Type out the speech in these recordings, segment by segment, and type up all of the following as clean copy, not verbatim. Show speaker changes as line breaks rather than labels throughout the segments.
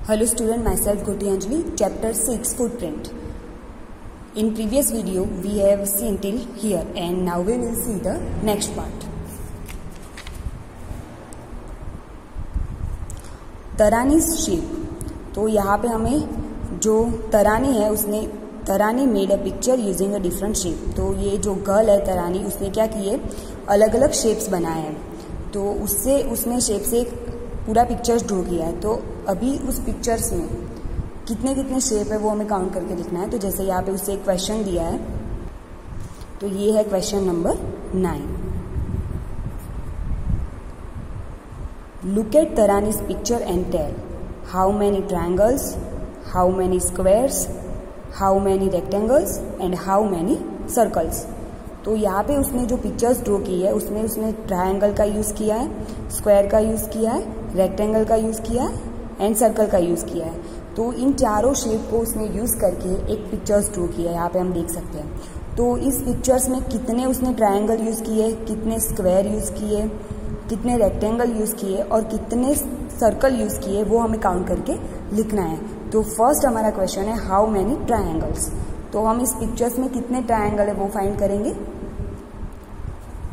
Hello student, myself Goti Anjali, chapter 6 footprint. In previous video we have seen till here and now we will see the next part. Tarani shape, तो यहाँ पे हमें जो तरानी है उसने Tarani made a picture using a different shape. तो ये जो गर्ल है तरानी, उसने क्या किए, अलग अलग शेप्स बनाए हैं। तो उससे उसने शेप से पूरा पिक्चर्स ड्रॉ किया है। तो अभी उस पिक्चर्स में कितने कितने शेप है वो हमें काउंट करके लिखना है। तो जैसे यहाँ पे उससे एक क्वेश्चन दिया है, तो ये है question number 9। Look at Tarani's picture and tell how many triangles, how many squares, how many rectangles and how many circles. तो यहाँ पे उसने जो पिक्चर्स ड्रॉ की है उसमें उसने ट्रायंगल का यूज़ किया है, स्क्वायर का यूज़ किया है, रेक्टेंगल का यूज़ किया है एंड सर्कल का यूज़ किया है। तो इन चारों शेप को उसने यूज़ करके एक पिक्चर्स ड्रॉ किया है, यहाँ पे हम देख सकते हैं। तो इस पिक्चर्स में कितने उसने ट्रायंगल यूज़ किए, कितने स्क्वायर यूज़ किए, कितने रेक्टेंगल यूज़ किए और कितने सर्कल यूज़ किए वो हमें काउंट करके लिखना है। तो फर्स्ट हमारा क्वेश्चन है हाउ मैनी ट्रायंगल्स। तो हम इस पिक्चर्स में कितने ट्रायंगल है वो फाइंड करेंगे।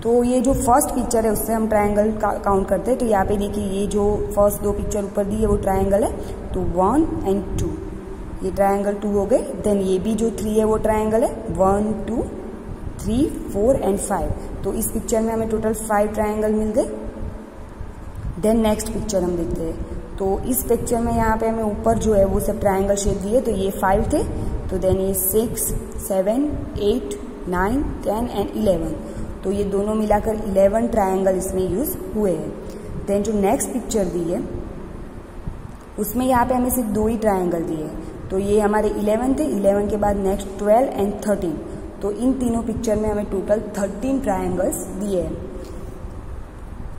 तो ये जो फर्स्ट पिक्चर है उससे हम ट्रायंगल काउंट करते हैं। तो यहाँ पे देखिए ये जो फर्स्ट दो पिक्चर ऊपर दी है वो ट्रायंगल है, तो 1 and 2, ये ट्रायंगल 2 हो गए। देन ये भी जो 3 है वो ट्रायंगल है, 1 2 3 4 and 5। तो इस पिक्चर में हमें टोटल 5 ट्रायंगल मिल गए। देन नेक्स्ट पिक्चर हम देखते हैं। तो इस पिक्चर में यहाँ पे हमें ऊपर जो है वो सब ट्रायंगल शेप दिए, तो ये 5 थे। तो देन ये 6 7 8 9 10 and 11। तो ये दोनों मिलाकर 11 ट्रायंगल इसमें यूज हुए हैं। देन जो नेक्स्ट पिक्चर दी है उसमें यहाँ पे हमें सिर्फ 2 ही ट्रायंगल दिए, तो ये हमारे 11 थे। 11 के बाद नेक्स्ट 12 and 13। तो इन तीनों पिक्चर में हमें टोटल 13 ट्रायंगल्स दिए हैं।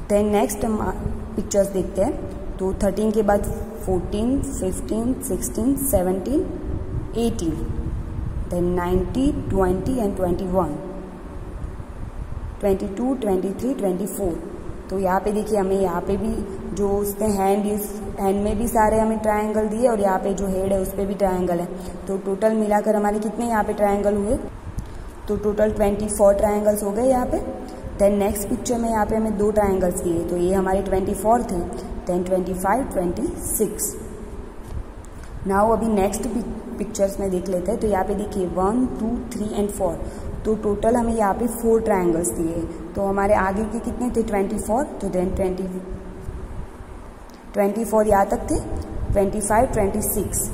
देन नेक्स्ट हम पिक्चर्स देखते हैं। तो 13 के बाद 14 15 16 17 18, देन 90 20 and 21 22 23 24। तो यहाँ पे देखिए हमें यहाँ पे भी जो उसने हैंड में भी सारे हमें ट्रायंगल दिए और यहाँ पे जो हेड है उस पर भी ट्रायंगल है। तो टोटल मिलाकर हमारे कितने यहाँ पे ट्रायंगल हुए, तो टोटल 24 ट्रायंगल्स हो गए यहाँ पे। देन नेक्स्ट पिक्चर में यहाँ पे हमें 2 ट्रायंगल्स दिए, तो ये हमारे 24 थे। देन 25 26। नाउ अभी नेक्स्ट पिक्चर्स में देख लेते हैं। तो यहाँ पे देखिए 1 2 3 and 4। तो टोटल हमें यहाँ पे 4 ट्रायंगल्स दिए। तो हमारे आगे के कितने थे, 24। तो देन 24 यहाँ तक थे, 25 26।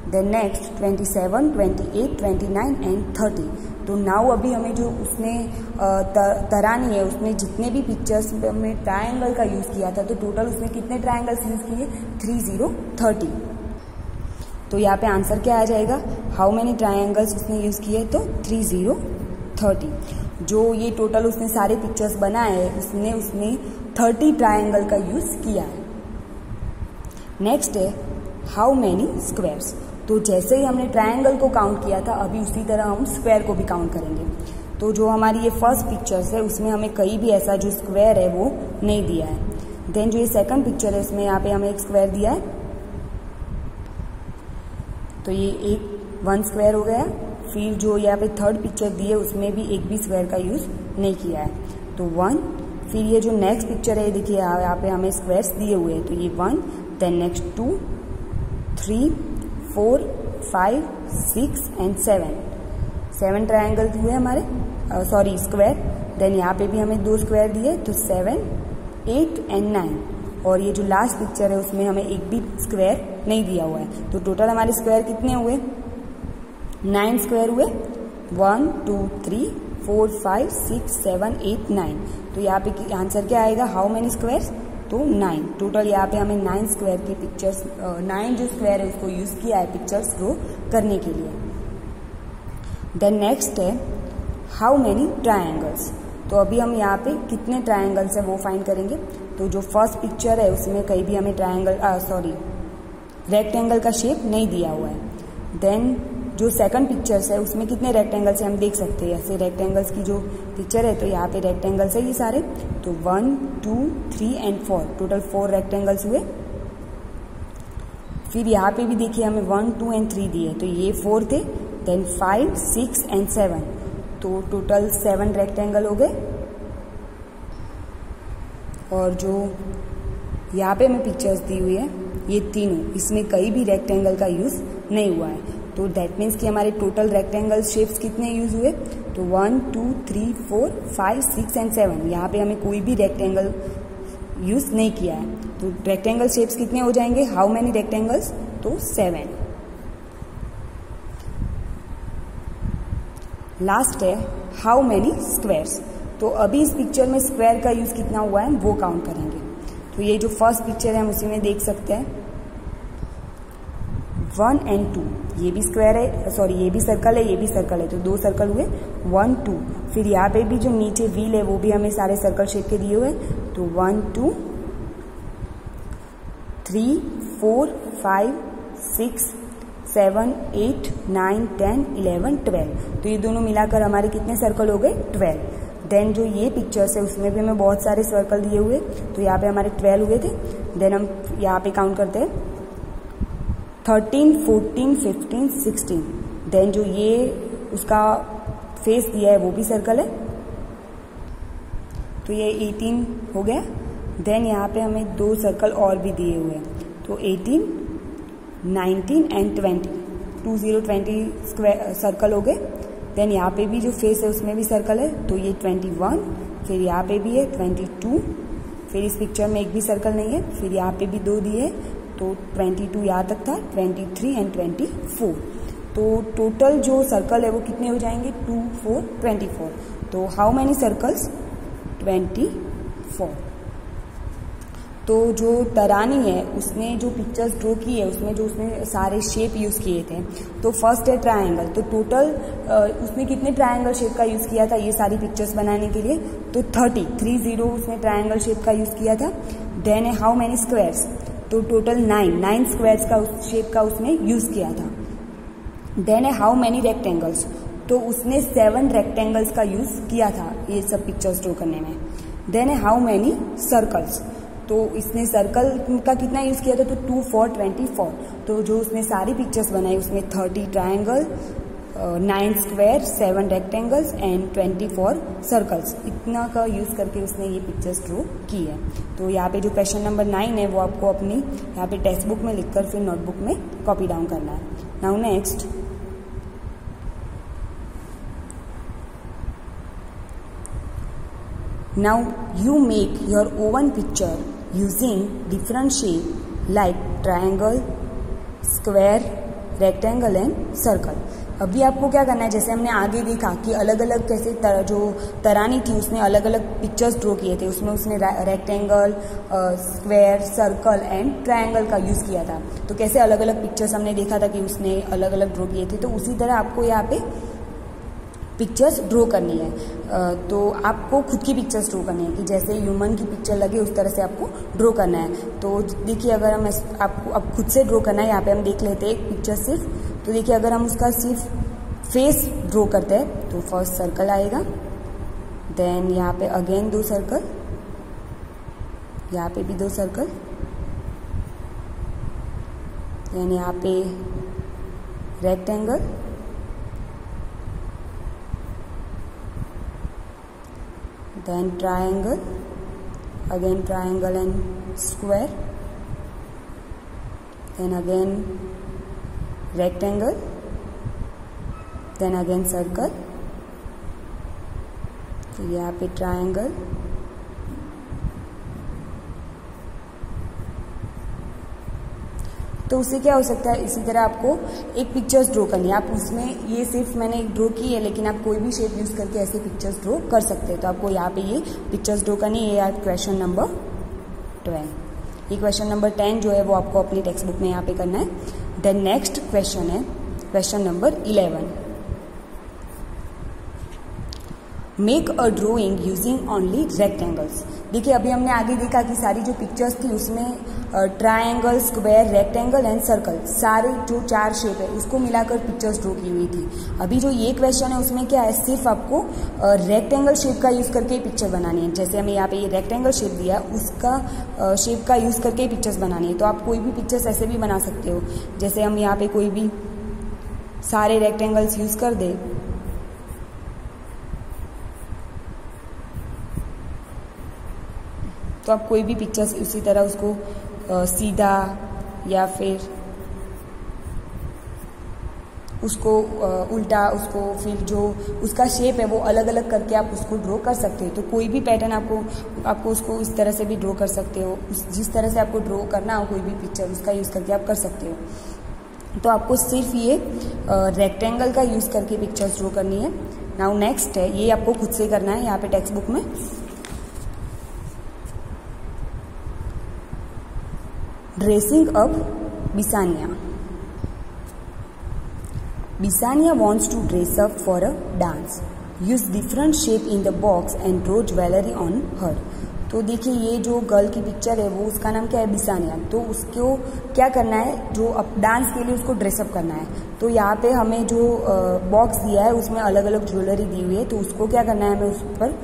Then next 27 28 29 and 30। तो नाउ अभी हमें जो उसने तरानी है उसने जितने भी पिक्चर्स में ट्रायंगल का यूज़ किया था, तो टोटल उसने कितने ट्रायंगल्स यूज़ किए, 30 30। तो यहाँ पे आंसर क्या आ जाएगा, हाउ मैनी ट्रायंगल्स उसने यूज़ किए, तो 30 30। जो ये टोटल उसने सारे पिक्चर्स बनाए हैं उसने 30 ट्रायंगल का यूज़ किया है। नेक्स्ट है हाउ मैनी स्क्वायर्स। तो जैसे ही हमने ट्रायंगल को काउंट किया था, अभी उसी तरह हम स्क्वायर को भी काउंट करेंगे। तो जो हमारी ये फर्स्ट पिक्चर्स है उसमें हमें कहीं भी ऐसा जो स्क्वायर है वो नहीं दिया है। देन जो ये सेकंड पिक्चर है इसमें यहाँ पे हमें एक स्क्वायर दिया है, तो ये 1 स्क्वायर हो गया। फिर जो यहाँ पे थर्ड पिक्चर दी है उसमें भी एक भी स्क्वायर का यूज़ नहीं किया है, तो 1। फिर ये जो नेक्स्ट पिक्चर है देखिए यहाँ पे हमें स्क्वायर्स दिए हुए हैं, तो ये 1। देन नेक्स्ट 2 3 4 5 6 and 7 ट्रायंगल हुए हमारे, स्क्वायर। देन यहाँ पे भी हमें 2 स्क्वायर दिए, तो 7 8 and 9। और ये जो लास्ट पिक्चर है उसमें हमें एक भी स्क्वायर नहीं दिया हुआ है। तो टोटल हमारे स्क्वायर कितने हुए, 9 स्क्वायर हुए, 1 2 3 4 5 6 7 8 9। तो यहाँ पे आंसर क्या आएगा, हाउ मैनी स्क्वायर्स, तो 9। टोटल यहाँ पे हमें 9 स्क्वायर की पिक्चर्स 9 जो स्क्वायर है उसको यूज़ किया है पिक्चर्स ड्रॉ करने के लिए। देन नेक्स्ट है हाउ मैनी ट्रायंगल्स। तो अभी हम यहाँ पे कितने ट्रायंगल्स है वो फाइंड करेंगे। तो जो फर्स्ट पिक्चर है उसमें कहीं भी हमें रेक्टेंगल का शेप नहीं दिया हुआ है। देन जो सेकंड पिक्चर्स है उसमें कितने रेक्टेंगल्स है हम देख सकते हैं। ऐसे रेक्टेंगल्स की जो पिक्चर है तो यहाँ पे रेक्टेंगल्स है ये सारे, तो 1 2 3 and 4, टोटल 4 रेक्टेंगल्स हुए। फिर यहाँ पे भी देखिए हमें 1, 2 एंड 3 दिए, तो ये 4 थे, देन 5, 6 एंड 7, तो टोटल 7 रेक्टेंगल हो गए। और जो यहाँ पे हमें पिक्चर्स दी हुई है ये तीनों, इसमें कहीं भी रेक्टेंगल का यूज़ नहीं हुआ है, तो दैट मीन्स कि हमारे टोटल रेक्टेंगल शेप्स कितने यूज हुए, तो 1, 2, 3, 4, 5, 6 एंड 7, यहाँ पे हमें कोई भी रेक्टेंगल यूज नहीं किया है, तो रेक्टेंगल शेप्स कितने हो जाएंगे, हाउ मैनी रेक्टेंगल्स, तो 7। लास्ट है हाउ मैनी स्क्वायर्स, तो अभी इस पिक्चर में स्क्वायर का यूज कितना हुआ है वो काउंट करेंगे। तो ये जो फर्स्ट पिक्चर है हम उसी में देख सकते हैं 1 एंड 2, ये भी स्क्वायर है, सॉरी ये भी सर्कल है, ये भी सर्कल है, तो 2 सर्कल हुए 1, 2। फिर यहाँ पे भी जो नीचे व्हील है वो भी हमें सारे सर्कल शेप के दिए हुए, तो 1, 2, 3, 4, 5, 6, 7, 8, 9, 10, 11, 12, तो ये दोनों मिलाकर हमारे कितने सर्कल हो गए, 12। देन जो ये पिक्चर्स है उसमें भी हमें बहुत सारे सर्कल दिए हुए, तो यहाँ पे हमारे 12 हुए थे। देन हम यहाँ पे काउंट करते हैं 13, 14, 15, 16, देन जो ये उसका फेस दिया है वो भी सर्कल है, तो ये 18 हो गया। देन यहाँ पे हमें 2 सर्कल और भी दिए हुए हैं, तो 18, 19 एंड 20, 20 स्क्वायर सर्कल हो गए। देन यहाँ पे भी जो फेस है उसमें भी सर्कल है, तो ये 21, फिर यहाँ पे भी है 22, फिर इस पिक्चर में एक भी सर्कल नहीं है, फिर यहाँ पे भी 2 दिए, तो 22 यहाँ तक था, 23 एंड 24, तो टोटल जो सर्कल है वो कितने हो जाएंगे, 2, 4, 24, तो हाउ मैनी सर्कल्स, 24। तो जो तरानी है उसने जो पिक्चर्स ड्रॉ की है उसमें जो उसने सारे शेप यूज़ किए थे, तो फर्स्ट है ट्रायंगल, तो टोटल उसने कितने ट्रायंगल शेप का यूज़ किया था ये सारी पिक्चर्स बनाने के लिए, तो 30 उसने ट्रायंगल शेप का यूज़ किया था। देन है हाउ मैनी स्क्वायर्स, तो टोटल 9 स्क्वायर्स का उस शेप का उसने यूज़ किया था। देन है हाउ मैनी रेक्टेंगल्स, तो उसने 7 रेक्टेंगल्स का यूज़ किया था ये सब पिक्चर्स ड्रॉ करने में। देन है हाउ मैनी सर्कल्स, तो इसने सर्कल का कितना यूज़ किया था, तो 2, 4, 24, तो जो उसने सारी पिक्चर्स बनाई उसमें 30 triangle, 9 square, 7 rectangles and 24 circles, इतना का यूज़ करके उसने ये पिक्चर्स ड्रॉ की है। तो यहाँ पे जो क्वेश्चन नंबर 9 है वो आपको अपनी यहाँ पे टेक्स्ट बुक में लिखकर फिर नोटबुक में कॉपी डाउन करना है। Now next, now you make your own picture using different shape like triangle, square, rectangle and circle। अभी आपको क्या करना है, जैसे हमने आगे देखा कि अलग अलग कैसे जो तरानी थी उसने अलग अलग पिक्चर्स ड्रॉ किए थे, उसमें उसने rectangle, square, circle and triangle का यूज़ किया था, तो कैसे अलग अलग पिक्चर्स हमने देखा था कि उसने अलग अलग ड्रॉ किए थे, तो उसी तरह आपको यहाँ पे पिक्चर्स ड्रॉ करनी है। तो आपको खुद की पिक्चर्स ड्रॉ करनी है कि जैसे ह्यूमन की पिक्चर लगे उस तरह से आपको ड्रॉ करना है। तो देखिए अगर हम आपको अब खुद से ड्रॉ करना है, यहाँ पे हम देख लेते हैं एक पिक्चर सिर्फ, तो देखिए अगर हम उसका सिर्फ फेस ड्रॉ करते हैं तो फर्स्ट सर्कल आएगा, देन यहाँ पे अगेन 2 सर्कल, यहाँ पे भी 2 सर्कल, देन यहाँ पे rectangle, then triangle, again triangle and square, then again rectangle, then again circle, फिर यहाँ पे triangle, तो उससे क्या हो सकता है, इसी तरह आपको एक पिक्चर्स ड्रॉ करनी है। आप उसमें ये सिर्फ मैंने एक ड्रॉ की है, लेकिन आप कोई भी शेप यूज़ करके ऐसे पिक्चर्स ड्रॉ कर सकते हैं। तो आपको यहाँ पे ये पिक्चर्स ड्रॉ करनी है। ये क्वेश्चन नंबर 12। ये क्वेश्चन नंबर 10 जो है वो आपको अपनी टेक्स्ट बुक में यहाँ पे करना है। देन नेक्स्ट क्वेश्चन है question number 11। Make a drawing using only rectangles. देखिए अभी हमने आगे देखा कि सारी जो पिक्चर्स थी उसमें triangle, square, rectangle and circle, सारे जो 4 शेप है उसको मिलाकर पिक्चर्स ड्रॉ की हुई थी। अभी जो ये क्वेश्चन है उसमें क्या है, सिर्फ आपको रेक्टेंगल शेप का यूज़ करके ही पिक्चर बनानी है। जैसे हमें यहाँ पे ये रेक्टेंगल शेप दिया है, उसका शेप का यूज़ करके ही पिक्चर्स बनानी है। तो आप कोई भी पिक्चर्स ऐसे भी बना सकते हो, जैसे हम यहाँ पे कोई भी सारे रेक्टेंगल्स यूज़ कर दे, तो आप कोई भी पिक्चर्स उसी तरह उसको सीधा या फिर उसको उल्टा, उसको फिर जो उसका शेप है वो अलग अलग करके आप उसको ड्रॉ कर सकते हो। तो कोई भी पैटर्न आपको उसको इस तरह से भी ड्रॉ कर सकते हो, जिस तरह से आपको ड्रॉ करना हो कोई भी पिक्चर उसका यूज़ करके आप कर सकते हो। तो आपको सिर्फ ये रेक्टेंगल का यूज़ करके पिक्चर्स ड्रॉ करनी है। नाउ नेक्स्ट है, ये आपको खुद से करना है यहाँ पे टेक्स्ट बुक में। Dressing up Bisania. Bisania wants to dress up for a dance. Use different shape in the box and draw jewelry on her. तो देखिए ये जो गर्ल की पिक्चर है वो उसका नाम क्या है, बिसानिया। तो उसको क्या करना है, जो अब डांस के लिए उसको ड्रेसअप करना है। तो यहाँ पे हमें जो बॉक्स दिया है उसमें अलग अलग ज्वेलरी दी हुई है, तो उसको क्या करना है, हमें उस पर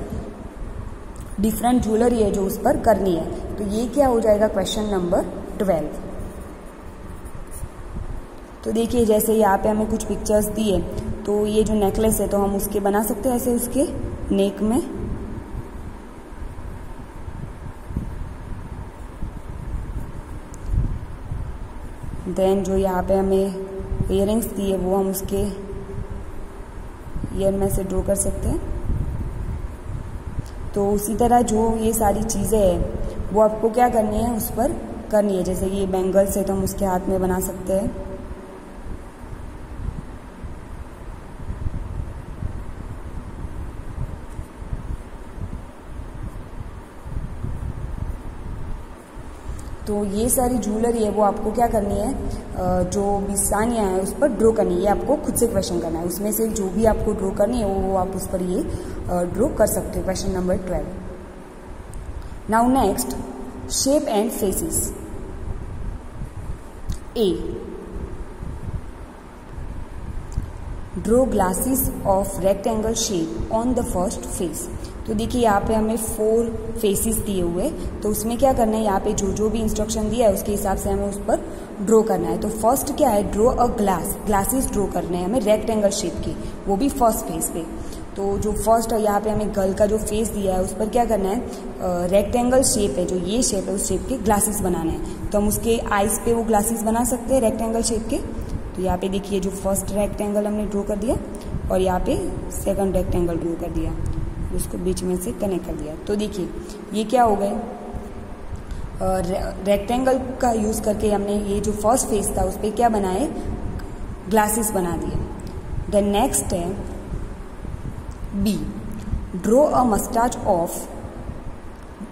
डिफरेंट ज्वेलरी है जो उस पर करनी है। तो ये क्या हो जाएगा, क्वेश्चन नंबर 12। तो देखिए जैसे यहाँ पे हमें कुछ पिक्चर्स दिए, तो ये जो नेकलेस है तो हम उसके बना सकते हैं ऐसे उसके नेक में। देन जो यहाँ पे हमें इयररिंग्स दिए वो हम उसके ईयर में से ड्रॉ कर सकते हैं। तो उसी तरह जो ये सारी चीज़ें हैं वो आपको क्या करनी है, उस पर करनी है। जैसे ये बैंगल्स है तो हम उसके हाथ में बना सकते हैं। तो ये सारी ज्वेलरी है वो आपको क्या करनी है, जो बिसानिया है उस पर ड्रॉ करनी है। ये आपको खुद से क्वेश्चन करना है, उसमें से जो भी आपको ड्रॉ करनी है वो आप उस पर ये ड्रॉ कर सकते हो। Question number 12। Now next, shape and faces. A, draw glasses of rectangle shape on the first face. तो देखिए यहाँ पे हमें 4 फेसेस दिए हुए, तो उसमें क्या करना है, यहाँ पे जो भी इंस्ट्रक्शन दिया है उसके हिसाब से हमें उस पर ड्रॉ करना है। तो फर्स्ट क्या है, ड्रॉ अ ग्लासेस ड्रॉ करने हैं हमें रेक्टेंगल शेप के, वो भी फर्स्ट फेस पे। तो जो फर्स्ट है यहाँ पे हमें गर्ल का जो फेस दिया है उस पर क्या करना है, रेक्टेंगल शेप है जो ये शेप है उस शेप के ग्लासेस बनाने हैं। तो हम उसके आइज पे वो ग्लासेस बना सकते हैं रेक्टेंगल शेप के। तो यहाँ पे देखिए जो फर्स्ट रेक्टेंगल हमने ड्रॉ कर दिया और यहाँ पे सेकंड रेक्टेंगल ड्रॉ कर दिया, उसको बीच में से कनेक्ट कर दिया। तो देखिए ये क्या हो गए, रेक्टेंगल का यूज़ करके हमने ये जो फर्स्ट फेस था उस पर क्या बनाए, ग्लासेस बना दिए। देन नेक्स्ट है B, draw a moustache off.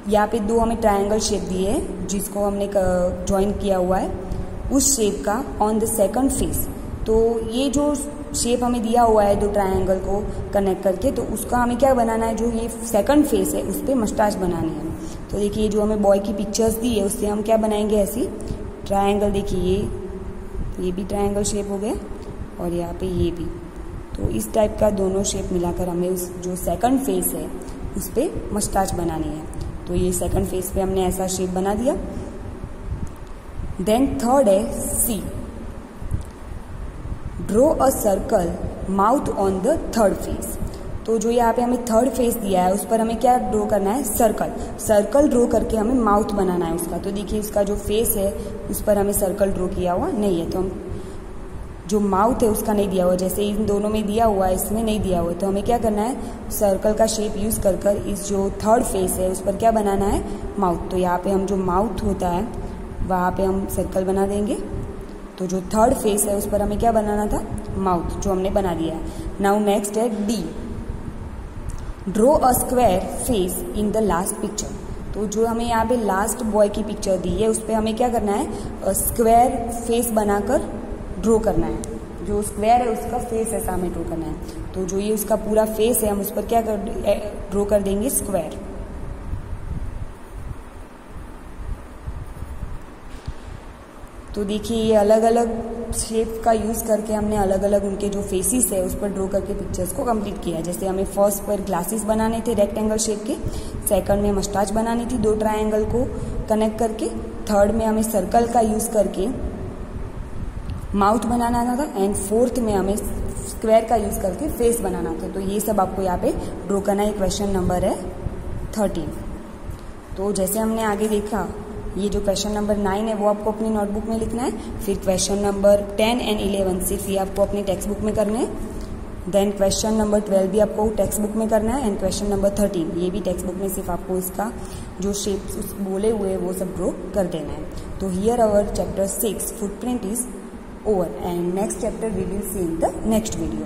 यहाँ पे 2 हमें ट्रायंगल शेप दिए हैं जिसको हमने ज्वाइन किया हुआ है, उस शेप का ऑन द सेकंड फेस। तो ये जो शेप हमें दिया हुआ है 2 ट्रायंगल को कनेक्ट करके, तो उसका हमें क्या बनाना है, जो ये सेकंड फेस है उस पर मस्टाच बनानी है। तो देखिए जो हमें बॉय की पिक्चर्स दी है उससे हम क्या बनाएंगे, ऐसी ट्रायंगल। देखिए ये भी ट्रायंगल शेप हो गया और यहाँ पे ये भी। तो इस टाइप का दोनों शेप मिलाकर हमें उस जो सेकंड फेस है उस पर मस्टाच बनानी है। तो ये सेकंड फेस पे हमने ऐसा शेप बना दिया। देन थर्ड है C, draw a circle mouth on the third face. तो जो यहाँ पे हमें थर्ड फेस दिया है उस पर हमें क्या ड्रॉ करना है, सर्कल ड्रॉ करके हमें माउथ बनाना है उसका। तो देखिए उसका जो फेस है उस पर हमें सर्कल ड्रॉ किया हुआ नहीं है, तो हम जो माउथ है उसका नहीं दिया हुआ, जैसे इन दोनों में दिया हुआ है इसमें नहीं दिया हुआ है। तो हमें क्या करना है, सर्कल का शेप यूज़ कर इस जो थर्ड फेस है उस पर क्या बनाना है, माउथ। तो यहाँ पे हम जो माउथ होता है वहाँ पे हम सर्कल बना देंगे। तो जो थर्ड फेस है उस पर हमें क्या बनाना था, माउथ, जो हमने बना दिया है। नाउ नेक्स्ट है D, draw a square face in the last picture. तो जो हमें यहाँ पे लास्ट बॉय की पिक्चर दी है उस पर हमें क्या करना है, स्क्वायर फेस बनाकर ड्रॉ करना है। जो स्क्वायर है उसका फेस ऐसा हमें ड्रॉ करना है। तो जो ये उसका पूरा फेस है हम उस पर क्या ड्रॉ कर देंगे, स्क्वायर। तो देखिए ये अलग अलग शेप का यूज़ करके हमने अलग अलग उनके जो फेसिस है उस पर ड्रॉ करके पिक्चर्स को कंप्लीट किया। जैसे हमें फर्स्ट पर ग्लासेस बनाने थे रेक्टेंगल शेप के, सेकंड में मस्टाच बनानी थी 2 ट्रायंगल को कनेक्ट करके, थर्ड में हमें सर्कल का यूज़ करके माउथ बनाना था एंड फोर्थ में हमें स्क्वायर का यूज़ करके फेस बनाना था। तो ये सब आपको यहाँ पे ड्रॉ करना है। क्वेश्चन नंबर है 13। तो जैसे हमने आगे देखा, ये जो क्वेश्चन नंबर 9 है वो आपको अपनी नोटबुक में लिखना है। फिर क्वेश्चन नंबर 10 एंड 11 सिर्फ ये आपको अपनी टेक्स्ट बुक में करने हैं। देन क्वेश्चन नंबर 12 भी आपको टेक्स्ट बुक में करना है एंड क्वेश्चन नंबर 13 ये भी टेक्स्ट बुक में सिर्फ आपको इसका जो शेप्स बोले हुए वो सब ड्रॉ कर देना है। तो here our chapter 6 footprint is over and next chapter we will see in the next video.